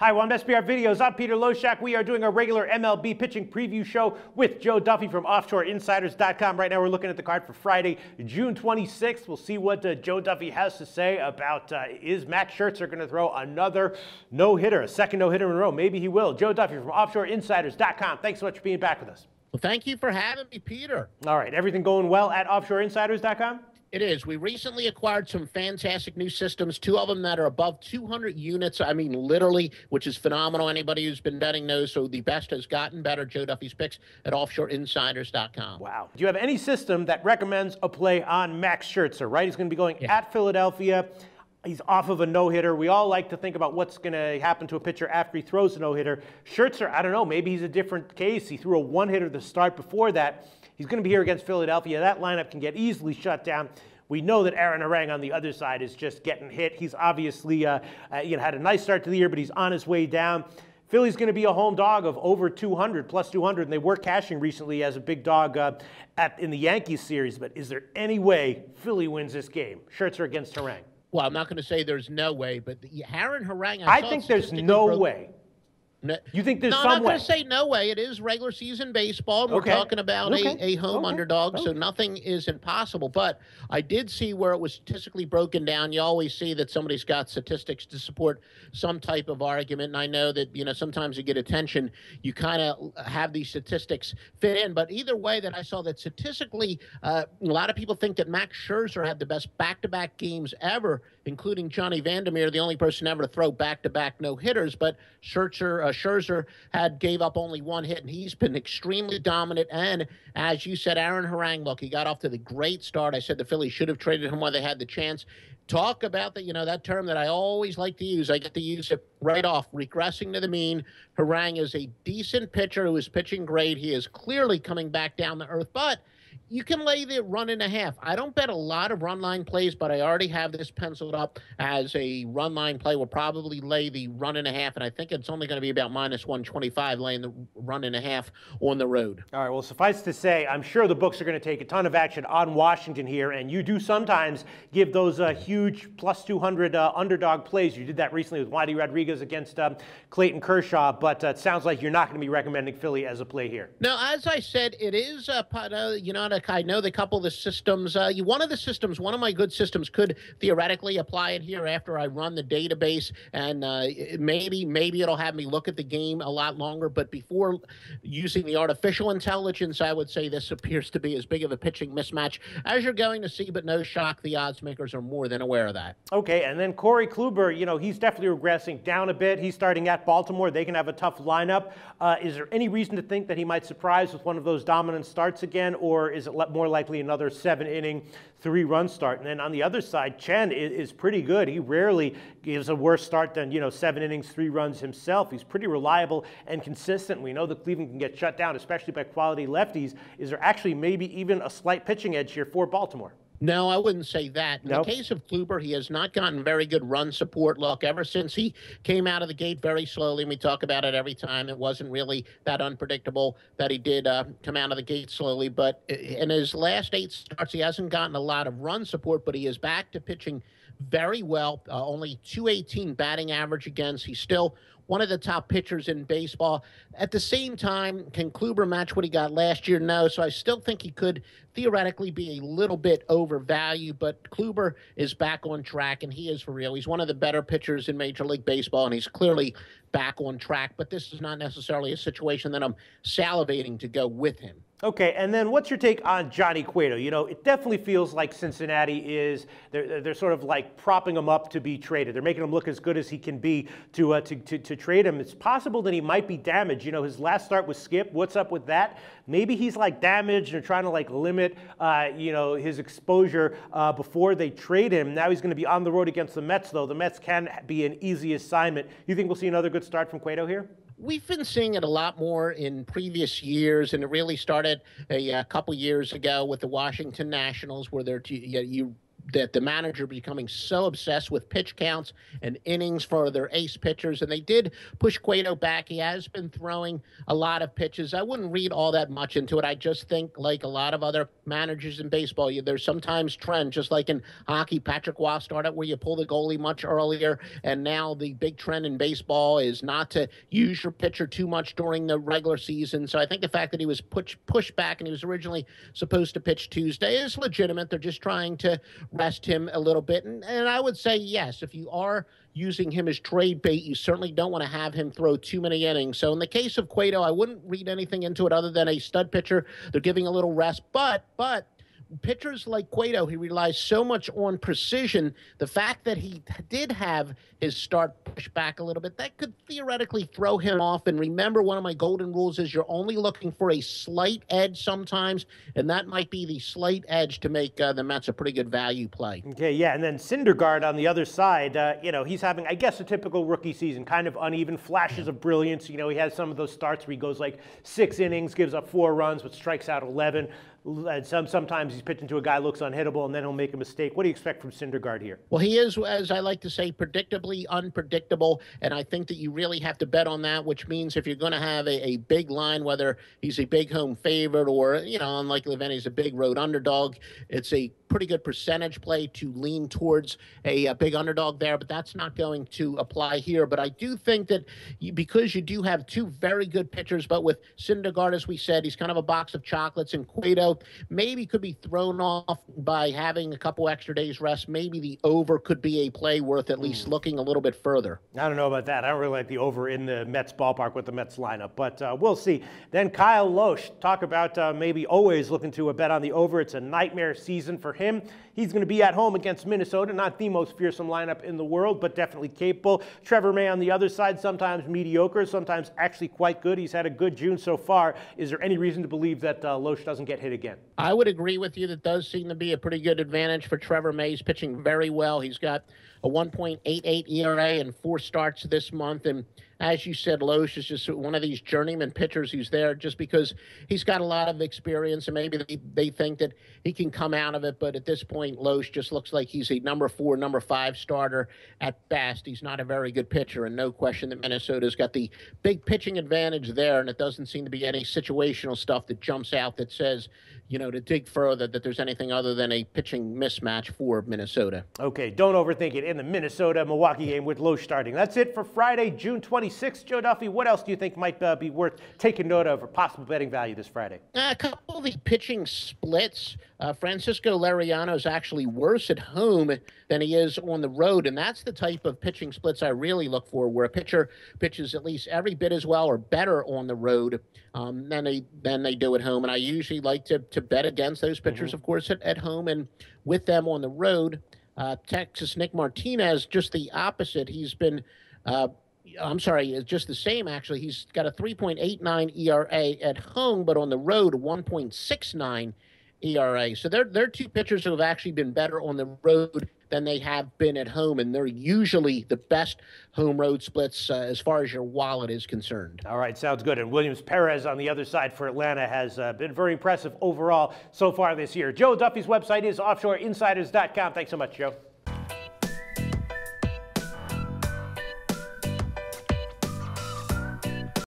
Hi, welcome to SBR Videos. I'm Peter Loshak. We are doing a regular MLB pitching preview show with Joe Duffy from OffshoreInsiders.com. Right now we're looking at the card for Friday, June 26th. We'll see what Joe Duffy has to say about is Max Scherzer going to throw another no-hitter, a second no-hitter in a row? Maybe he will. Joe Duffy from OffshoreInsiders.com. Thanks so much for being back with us. Well, thank you for having me, Peter. All right, everything going well at OffshoreInsiders.com? It is. We recently acquired some fantastic new systems, two of them that are above 200 units. I mean, literally, which is phenomenal. Anybody who's been betting knows. So the best has gotten better. Joe Duffy's picks at OffshoreInsiders.com. Wow. Do you have any system that recommends a play on Max Scherzer, right? He's going to be going at Philadelphia. He's off of a no-hitter. We all like to think about what's going to happen to a pitcher after he throws a no-hitter. Scherzer, I don't know. Maybe he's a different case. He threw a one-hitter to start before that. He's going to be here against Philadelphia. That lineup can get easily shut down. We know that Aaron Harang on the other side is just getting hit. He's obviously had a nice start to the year, but he's on his way down. Philly's going to be a home dog of over 200, plus 200, and they were cashing recently as a big dog in the Yankees series. But is there any way Philly wins this game? Scherzer against Harang. Well, I'm not going to say there's no way, but Aaron Harang, I think there's no way. No, you think there's some way? I'm not going to say no way. It is regular season baseball. And we're talking about a home underdog, so nothing is impossible. But I did see where it was statistically broken down. You always see that somebody's got statistics to support some type of argument. And I know that, sometimes you get attention, you kind of have these statistics fit in. But either way, that I saw that statistically, a lot of people think that Max Scherzer had the best back-to-back games ever, including Johnny Vandermeer, the only person ever to throw back-to-back no-hitters. But Scherzer gave up only one hit, and he's been extremely dominant. And as you said, Aaron Harang, look, he got off to the great start. I said the Phillies should have traded him while they had the chance. Talk about that term that I always like to use. I get to use it right off, regressing to the mean. Harang is a decent pitcher who is pitching great. He is clearly coming back down to earth, but you can lay the run and a half. I don't bet a lot of run line plays, but I already have this penciled up as a run line play. We'll probably lay the run and a half, and I think it's only going to be about minus 125 laying the run and a half on the road. All right, well, suffice to say, I'm sure the books are going to take a ton of action on Washington here, and you do sometimes give those huge plus 200 underdog plays. You did that recently with Wandy Rodriguez against Clayton Kershaw, but it sounds like you're not going to be recommending Philly as a play here. No, as I said, it is, I know the couple of the systems, one of my good systems could theoretically apply it here after I run the database, and maybe it'll have me look at the game a lot longer. But before using the artificial intelligence, I would say this appears to be as big of a pitching mismatch as you're going to see, but no shock, the odds makers are more than aware of that. Okay, and then Corey Kluber, he's definitely regressing down a bit. He's starting at Baltimore. They can have a tough lineup. Is there any reason to think that he might surprise with one of those dominant starts again, or is it more likely another 7-inning, 3-run start? And then on the other side, Chen is pretty good. He rarely gives a worse start than 7 innings, 3 runs himself. He's pretty reliable and consistent. We know that Cleveland can get shut down, especially by quality lefties. Is there actually maybe even a slight pitching edge here for Baltimore? No, I wouldn't say that. In the case of Kluber, he has not gotten very good run support. Look, ever since he came out of the gate very slowly, and we talk about it every time, it wasn't really that unpredictable that he did come out of the gate slowly. But in his last 8 starts, he hasn't gotten a lot of run support, but he is back to pitching very well. Only .218 batting average against. He's still one of the top pitchers in baseball. At the same time, can Kluber match what he got last year? No. So I still think he could theoretically be a little bit overvalued, but Kluber is back on track, and he is for real. He's one of the better pitchers in Major League Baseball, and he's clearly back on track. But this is not necessarily a situation that I'm salivating to go with him. Okay, and then what's your take on Johnny Cueto? It definitely feels like Cincinnati is, they're sort of like propping him up to be traded. They're making him look as good as he can be to trade him. It's possible that he might be damaged. His last start was Skip. What's up with that? Maybe he's like damaged. They're trying to limit, his exposure before they trade him. Now he's going to be on the road against the Mets, though. The Mets can be an easy assignment. You think we'll see another good start from Cueto here? We've been seeing it a lot more in previous years, and it really started a couple years ago with the Washington Nationals, where you that the manager becoming so obsessed with pitch counts and innings for their ace pitchers. And they did push Cueto back. He has been throwing a lot of pitches. I wouldn't read all that much into it. I just think, like a lot of other managers in baseball, there's sometimes trend, just like in hockey. Patrick Waugh started where you pull the goalie much earlier, and now the big trend in baseball is not to use your pitcher too much during the regular season. So I think the fact that he was pushed back and he was originally supposed to pitch Tuesday is legitimate. They're just trying to rest him a little bit. And I would say, yes, if you are using him as trade bait, you certainly don't want to have him throw too many innings. So in the case of Cueto, I wouldn't read anything into it other than a stud pitcher. They're giving a little rest, but pitchers like Cueto, he relies so much on precision. The fact that he did have his start pushed back a little bit, that could theoretically throw him off. And remember, one of my golden rules is you're only looking for a slight edge sometimes, and that might be the slight edge to make the Mets a pretty good value play. Okay, yeah, and then Syndergaard on the other side, he's having, I guess, a typical rookie season, kind of uneven, flashes of brilliance. He has some of those starts where he goes like 6 innings, gives up 4 runs, but strikes out 11. And sometimes he's pitching to a guy who looks unhittable, and then he'll make a mistake. What do you expect from Syndergaard here? Well, he is, as I like to say, predictably unpredictable, and I think that you really have to bet on that, which means if you're going to have a big line, whether he's a big home favorite or, unlike Levin, he's a big road underdog, it's a pretty good percentage play to lean towards a big underdog there, but that's not going to apply here. But I do think that because you do have 2 very good pitchers, but with Syndergaard, as we said, he's kind of a box of chocolates, and Cueto maybe could be thrown off by having a couple extra days rest. Maybe the over could be a play worth at least looking a little bit further. I don't know about that. I don't really like the over in the Mets ballpark with the Mets lineup, but we'll see. Then Kyle Lohse, talk about maybe always looking to a bet on the over. It's a nightmare season for him. He's going to be at home against Minnesota, not the most fearsome lineup in the world, but definitely capable. Trevor May on the other side, sometimes mediocre, sometimes actually quite good. He's had a good June so far. Is there any reason to believe that Lohse doesn't get hit again? I would agree with you. That does seem to be a pretty good advantage for Trevor May. He's pitching very well. He's got a 1.88 ERA and 4 starts this month. And as you said, Lohse is just one of these journeyman pitchers who's there just because he's got a lot of experience, and maybe they think that he can come out of it. But at this point, Lohse just looks like he's a number 4, number 5 starter at best. He's not a very good pitcher, and no question that Minnesota's got the big pitching advantage there, and it doesn't seem to be any situational stuff that jumps out that says, to dig further, that there's anything other than a pitching mismatch for Minnesota. Okay, don't overthink it in the Minnesota-Milwaukee game with Lohse starting. That's it for Friday, June 26th. Joe Duffy, what else do you think might be worth taking note of for possible betting value this Friday? A couple of the pitching splits. Francisco Liriano is actually worse at home than he is on the road, and that's the type of pitching splits I really look for, where a pitcher pitches at least every bit as well or better on the road than they do at home. And I usually like to bet against those pitchers, of course, at home, and with them on the road. Texas Nick Martinez, just the opposite. He's been it's just the same, actually. He's got a 3.89 ERA at home, but on the road, 1.69 ERA. So they're 2 pitchers who have actually been better on the road than they have been at home, and they're usually the best home road splits as far as your wallet is concerned. All right, sounds good. And Williams Perez on the other side for Atlanta has been very impressive overall so far this year. Joe Duffy's website is offshoreinsiders.com. Thanks so much, Joe.